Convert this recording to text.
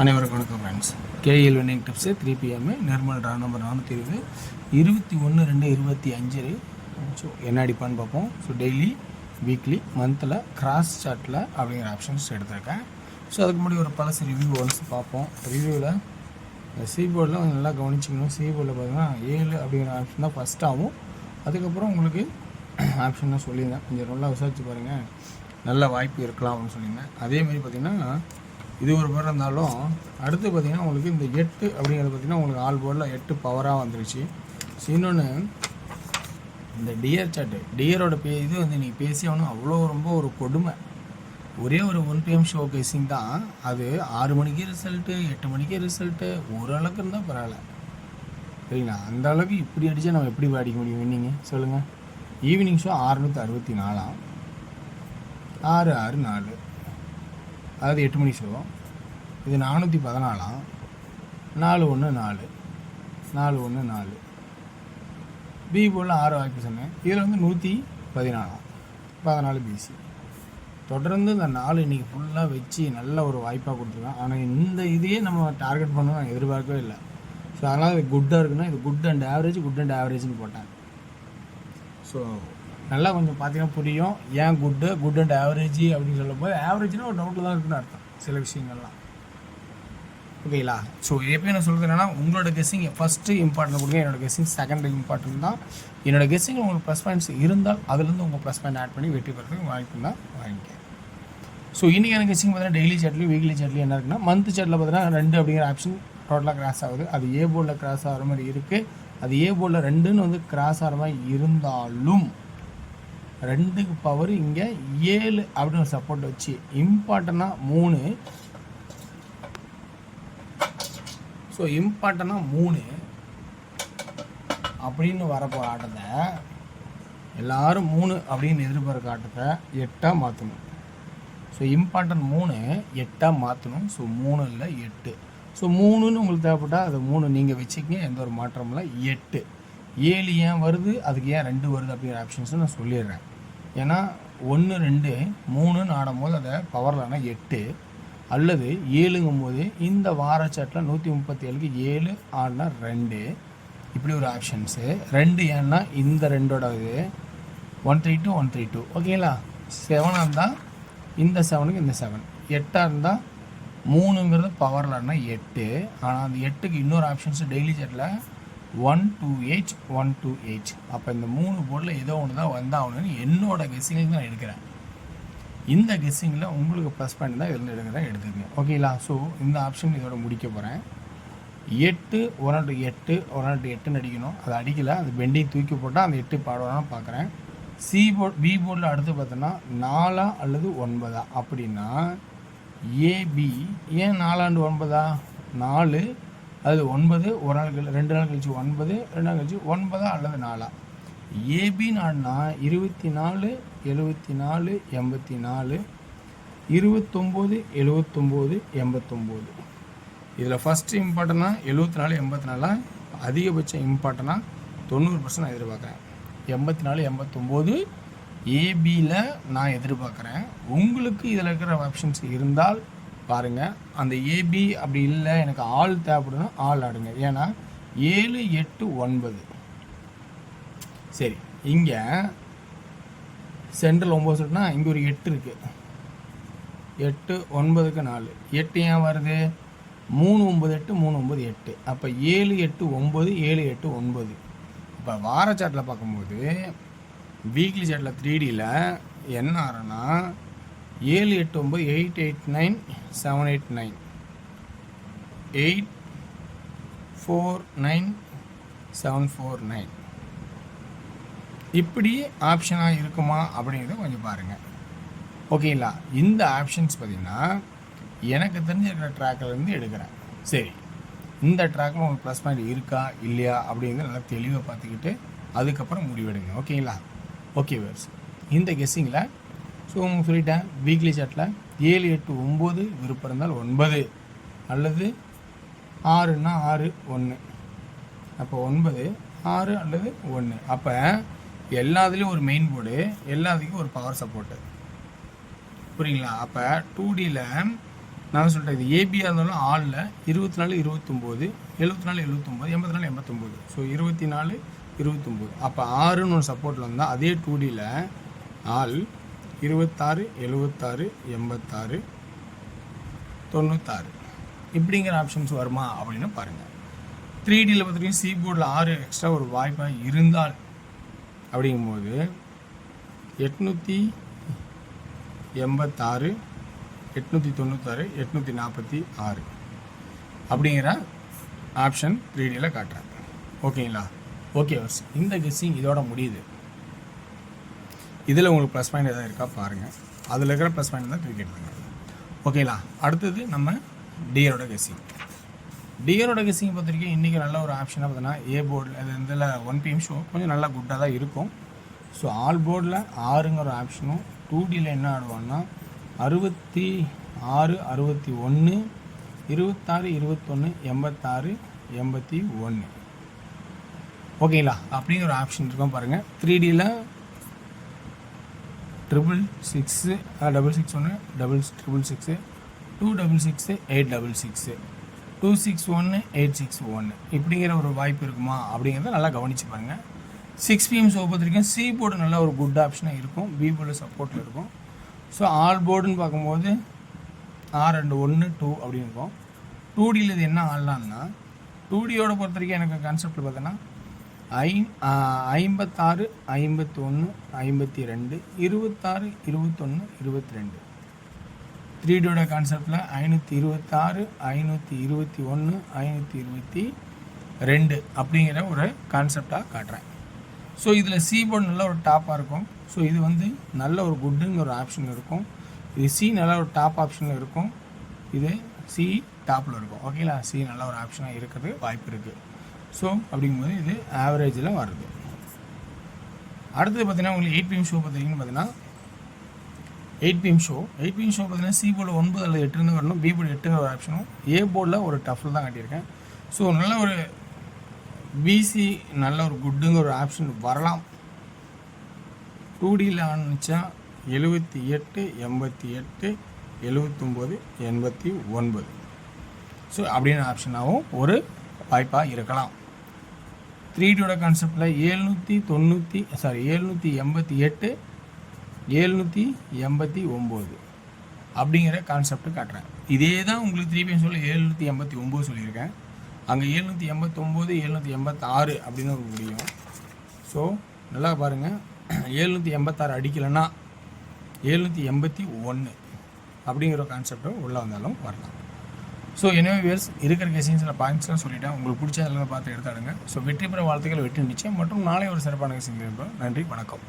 அனைவருக்கும் வணக்கம் friends. KL winning tips 3 PM Nirmal draw number 420 21/2/25. So என்ன அடிப்பான்னு பார்ப்போம். ஸோ டெய்லி, வீக்லி, மந்தில், கிராஸ் சார்ட்டில் அப்படிங்கிற ஆப்ஷன்ஸ் எடுத்திருக்கேன். ஸோ அதுக்கு முன்னாடி ஒரு பழசு ரிவ்யூ ஒன்ஸ் பார்ப்போம். ரிவ்யூவில் சிபோர்டில் கொஞ்சம் நல்லா கவனிச்சிக்கணும். சிபோர்டில் பார்த்தீங்கன்னா 7 அப்படிங்கிற ஆப்ஷன் தான் ஃபஸ்ட் ஆகும். அதுக்கப்புறம் உங்களுக்கு ஆப்ஷன் தான் சொல்லியிருந்தேன். கொஞ்சம் நல்லா விசாரிச்சு பாருங்கள், நல்ல வாய்ப்பு இருக்கலாம் அப்படின்னு சொல்லியிருந்தேன். அதேமாதிரி பார்த்திங்கன்னா இது ஒரு பேர் இருந்தாலும் அடுத்து பார்த்திங்கன்னா உங்களுக்கு இந்த 8 அப்படிங்கிறது பார்த்திங்கன்னா உங்களுக்கு ஆல் போர்டில் 8 பவராக வந்துருச்சு. ஸோ இன்னொன்று இந்த டியர் சார்ட்டு, டியரோட இது வந்து நீங்கள் பேசி ஆகணும். அவ்வளோ ரொம்ப ஒரு கொடுமை. ஒரே ஒரு 1 PM ஷோ கேசிங் தான். அது 6 மணிக்கு ரிசல்ட்டு, 8 மணிக்கு ரிசல்ட்டு, ஓரளவுக்கு இருந்தால் பரவாயில்ல சரிங்களா. அந்த அளவுக்கு இப்படி அடித்தா நம்ம எப்படி அடிக்க முடியும் வின்னிங்க சொல்லுங்கள். ஈவினிங் ஷோ 664, 664, அதாவது 8 மணி ஷோ. இது 414, 414, 414. பி போல் 6 வாய்ப்பு சொன்னேன். இதில் வந்து 114, 14 பிசி. தொடர்ந்து இந்த 4 இன்றைக்கி ஃபுல்லாக வச்சு நல்ல ஒரு வாய்ப்பாக கொடுத்துருக்கேன். ஆனால் இந்த இதையே நம்ம டார்கெட் பண்ண நான் எதிர்பார்க்கவே இல்லை. ஸோ அதனால் இது குட்டாக இருக்குன்னா இது குட் அண்ட் ஆவரேஜ்னு போட்டேன். ஸோ நல்லா கொஞ்சம் பார்த்தீங்கன்னா புரியும் ஏன் குட் அண்ட் ஆவரேஜ் அப்படின்னு சொல்லும்போது ஆவரேஜ்னால் ஒரு டவுட்டில் தான் இருக்குன்னு அர்த்தம் சில விஷயங்கள்லாம். ஓகேங்களா. ஸோ எப்போ நான் சொல்கிறது என்னென்னா, உங்களோட கெஸ்ஸிங் ஃபஸ்ட்டு இம்பார்ட்டன்ட் கொடுங்க. என்னோடய கெஸ்ஸிங் செகண்ட் இம்பார்ட்டன்ட் தான். என்னோடய கெஸ்ஸிங் உங்களுக்கு ப்ளஸ் பாயிண்ட்ஸ் இருந்தால் அதுலேருந்து உங்கள் ப்ளஸ் பாயிண்ட் ஆட் பண்ணி வெற்றி பெறதுக்கு வாய்ப்பு தான் வாங்கிக்க. ஸோ இன்றைக்கான கெஸ்ஸிங் பார்த்தீங்கன்னா டெய்லி சார்ட்லையும் வீக்லி சார்ட்லையும் என்ன இருக்குன்னா, மந்த் சார்ட்டில் பார்த்தீங்கன்னா 2 அப்படிங்கிற ஆப்ஷன் டோட்டலாக கிராஸ் ஆகுது. அது ஏ போர்டில் கிராஸ் ஆகிற மாதிரி இருக்குது. அது ஏ போர்டில் 2ன்னு வந்து கிராஸ் ஆகிற மாதிரி இருந்தாலும் 2க்கு பவர் இங்கே 7 அப்படின்னு ஒரு சப்போர்ட் வச்சு இம்பார்ட்டனாக 3. ஸோ இம்பார்ட்டனாக 3 அப்படின்னு வரப்போகிற ஆட்டத்தை எல்லோரும் 3 அப்படின்னு எதிர்பார்க்க ஆட்டத்தை 8ஆக மாற்றணும். ஸோ இம்பார்ட்டன்ட் 3 8ஆக மாற்றணும். ஸோ 3 இல்லை 8. ஸோ 3ன்னு உங்களுக்கு தேவைப்பட்டால் அது 3 நீங்கள் வச்சுக்கிங்க, எந்த ஒரு மாற்றமும் இல்லை. 8 7 ஏன் வருது, அதுக்கு ஏன் 2 வருது அப்படிங்கிற ஆப்ஷன்ஸும் நான் சொல்லிடுறேன். ஏன்னா 1 2 3ன்னு ஆடும்போது அதை பவர்லனா 8 அல்லது 7ங்கும் போது இந்த வார சாட்டில் 137க்கு 7 ஆடினா 2 இப்படி ஒரு ஆப்ஷன்ஸு. 2 ஏன்னா இந்த 2ஓட இது 132 132 ஓகேங்களா. 7ஆக இருந்தால் இந்த 7க்கு இந்த 7, 8ஆக இருந்தால் 3ங்கிறது பவர்லனா 8. ஆனால் அந்த 8க்கு இன்னொரு ஆப்ஷன்ஸு டெய்லி சாட்டில் 128 128. அப்போ இந்த 3 போர்டில் ஏதோ ஒன்று தான் வந்தாகணும்னு என்னோடய கெஸ்ஸிங்கில் தான் நான் எடுக்கிறேன். இந்த கெஸ்ஸிங்கில் உங்களுக்கு ப்ளஸ் பாயிண்ட் தான் இருந்து எடுத்துக்கங்க ஓகேங்களா. ஸோ இந்த ஆப்ஷன் இதோட முடிக்க போகிறேன். 8 1 8 1 8ன்னு அடிக்கணும். அது அடிக்கலை, அது பெண்டிங் தூக்கி போட்டால் அந்த 8 பாடுவான்னு பார்க்குறேன். பி போர்டில் அடுத்து பார்த்தோன்னா 4 அல்லது 9 அப்படின்னா ஏபி ஏன் 4 and 9 4 அது 9 ஒரு நாள் 2 நாள் கழிச்சு 9 2 நாள் கழிச்சு 9 அல்லது 4. ஏபி நாடுனா 24 74 84 29 79 89. இதில் ஃபஸ்ட்டு இம்பார்ட்டனா 74 84, அதிகபட்சம் இம்பார்ட்டனா 90% நான் எதிர்பார்க்குறேன். 84 89 ஏபியில் நான் எதிர்பார்க்குறேன். உங்களுக்கு இதில் இருக்கிற ஆப்ஷன்ஸ் இருந்தால் பாருங்கள். அந்த ஏபி அப்படி இல்லை, எனக்கு ஆள் தேவைப்படுதுன்னா ஆள் ஆடுங்க. ஏன்னா 7 8 9 சரி. இங்கே சென்ட்ரல் 9 சொல்லிட்டுனா இங்கே ஒரு 8 இருக்குது. 8 9க்கு 4, 8 ஏன் வருது, 3 9 8 3 9 8. அப்போ 7 8 9 7 8 9. இப்போ வார சாட்டில் பார்க்கும்போது வீக்லி சாட்டில் 3Dயில் என்ன ஆறுனா 7 8 9 8 8 9 7 8 9 8 4 9 7 4 9 இப்படி ஆப்ஷனாக இருக்குமா அப்படிங்கிறத கொஞ்சம் பாருங்கள் ஓகேங்களா. இந்த ஆப்ஷன்ஸ் பார்த்திங்கன்னா எனக்கு தெரிஞ்சிருக்கிற ட்ராக்கிலேருந்து எடுக்கிறேன். சரி, இந்த ட்ராக்கில் உங்களுக்கு ப்ளஸ் பாயிண்ட் இருக்கா இல்லையா அப்படிங்கிறத நல்லா தெளிவாக பார்த்துக்கிட்டு அதுக்கப்புறம் முடிவெடுங்க ஓகேங்களா. ஓகே வேர்ஸ், இந்த கெஸ்ஸிங்கில் ஸோ உங்களுக்கு சொல்லிட்டேன். வீக்லி சாட்டில் 7 8 9 விருப்பம் இருந்தால் 9 அல்லது 6ன்னா 6 1. அப்போ 9 6 அல்லது 1. அப்போ எல்லாத்துலேயும் ஒரு மெயின் போர்டு, எல்லாத்துக்கும் ஒரு பவர் சப்போர்ட்டு புரியுங்களா. அப்போ 2Dயில் நான் சொல்லிட்டேன், இது ஏபியாக இருந்தாலும் ஆளில் 24 29 74 79 84 89. ஸோ 24 29. அப்போ 6ன்னு ஒரு சப்போர்ட்டில் வந்தால் அதே 2Dயில் ஆள் 26 76 86 96 இப்படிங்கிற ஆப்ஷன்ஸ் வருமா அப்படின்னு பாருங்கள். 3Dயில் பார்த்துட்டிங்கன்னா சி போர்டில் 6 எக்ஸ்ட்ரா ஒரு வாய்ப்பாக இருந்தால் அப்படிங்கும்போது 886 896 846 அப்படிங்கிற ஆப்ஷன் 3Dயில் காட்டுறேன். ஓகேங்களா? ஓகே வர்ஸ், இந்த கெஸ்ஸிங் இதோட முடியுது. இதில் உங்களுக்கு ப்ளஸ் பாயிண்ட் எதாவது இருக்கா பாருங்கள். அதில் இருக்கிற ப்ளஸ் பாயிண்ட் தான் தூக்கி எடுத்துங்க. ஓகேங்களா? அடுத்தது நம்ம டியரோட கெஸ்ஸிங். டியரோட கெஸ்ஸிங் பொறுத்த வரைக்கும் இன்றைக்கி நல்ல ஒரு ஆப்ஷனாக பார்த்தோன்னா ஏ போர்டில் இது இதில் 1 PM ஷோ கொஞ்சம் நல்லா குட்டாக தான் இருக்கும். ஸோ ஆல் போர்டில் 6ங்கிற ஒரு ஆப்ஷனும் 2Dயில் என்ன ஆடுவான்னா 66 61 26 21 86 81. ஓகேங்களா? அப்படிங்கிற ஒரு ஆப்ஷன் இருக்கும் பாருங்கள். 3Dயில் 666 661 666 266 866 261 861 இப்படிங்கிற ஒரு வாய்ப்பு இருக்குமா அப்படிங்கிறத நல்லா கவனித்து பாருங்கள். 6 PM ஷோ பார்த்துருக்கேன். சி போர்டு நல்ல ஒரு குட் ஆப்ஷனாக இருக்கும். பி போர்டில் சப்போர்ட்டில் இருக்கும். ஸோ ஆல் போர்டுன்னு பார்க்கும்போது 6 2 1 2 அப்படின்னு இருக்கும். 2Dயில் இது என்ன ஆடலான்னா 2Dயோட பொறுத்த வரைக்கும் எனக்கு கான்செப்டில் பார்த்தோன்னா 56 51 52 26 21 22. 3Dயோட கான்செப்டில் 526 521 522 அப்படிங்கிற ஒரு கான்செப்டாக காட்டுறேன். ஸோ இதில் சி போர்டு நல்ல ஒரு டாப்பாக இருக்கும். ஸோ இது வந்து நல்ல ஒரு குட்டுங்கிற ஒரு ஆப்ஷன் இருக்கும். இது சி நல்ல ஒரு டாப் ஆப்ஷனில் இருக்கும். இது சி டாப்பில் இருக்கும். ஓகேங்களா? சி நல்ல ஒரு ஆப்ஷனாக இருக்கிறது வாய்ப்பு இருக்குது. ஸோ அப்படிங்கும்போது இது ஆவரேஜில் வருது. அடுத்தது பார்த்தீங்கன்னா உங்களுக்கு 8 PM ஷோ பார்த்தீங்கன்னு பார்த்தீங்கன்னா 8 PM ஷோ பார்த்தீங்கன்னா சி போர்டில் 9 அல்லது 8 இருந்து வரணும். பி போர்டு 8ங்கிற ஒரு ஆப்ஷனும் ஏ போர்டில் ஒரு டஃபில் தான் காட்டியிருக்கேன். ஸோ நல்ல ஒரு பிசி நல்ல ஒரு குட்டுங்கிற ஒரு ஆப்ஷன் வரலாம். 2Dயில் ஆனிச்சா 78 88 79 89. ஸோ அப்படின்னு ஆப்ஷனாகவும் ஒரு வாய்ப்பாக இருக்கலாம். 3Dயோட கான்செப்டில் 788 789 அப்படிங்கிற கான்செப்ட் காட்டுறேன். இதே தான் உங்களுக்கு 3 PM சொல்ல 789 சொல்லியிருக்கேன். அங்கே 789 786 அப்படின்னு ஒரு முடியும். ஸோ நல்லா பாருங்கள், 786 அடிக்கலைன்னா 781 அப்படிங்கிற கான்செப்டும் உள்ளே வந்தாலும் வரலாம். ஸோ எனவே வேர்ஸ் இருக்கிற கெஸிங்ஸில் பாயிண்ட்ஸ்லாம் சொல்லிட்டேன். உங்களுக்கு பிடிச்ச எல்லாம் பார்த்து எடுத்தாடுங்க. ஸோ வெற்றி பெற வாழ்த்துக்கள், வெற்றி நிச்சயம் மற்றும் நாளை ஒரு சிறப்பான கெஸிங். நன்றி, வணக்கம்.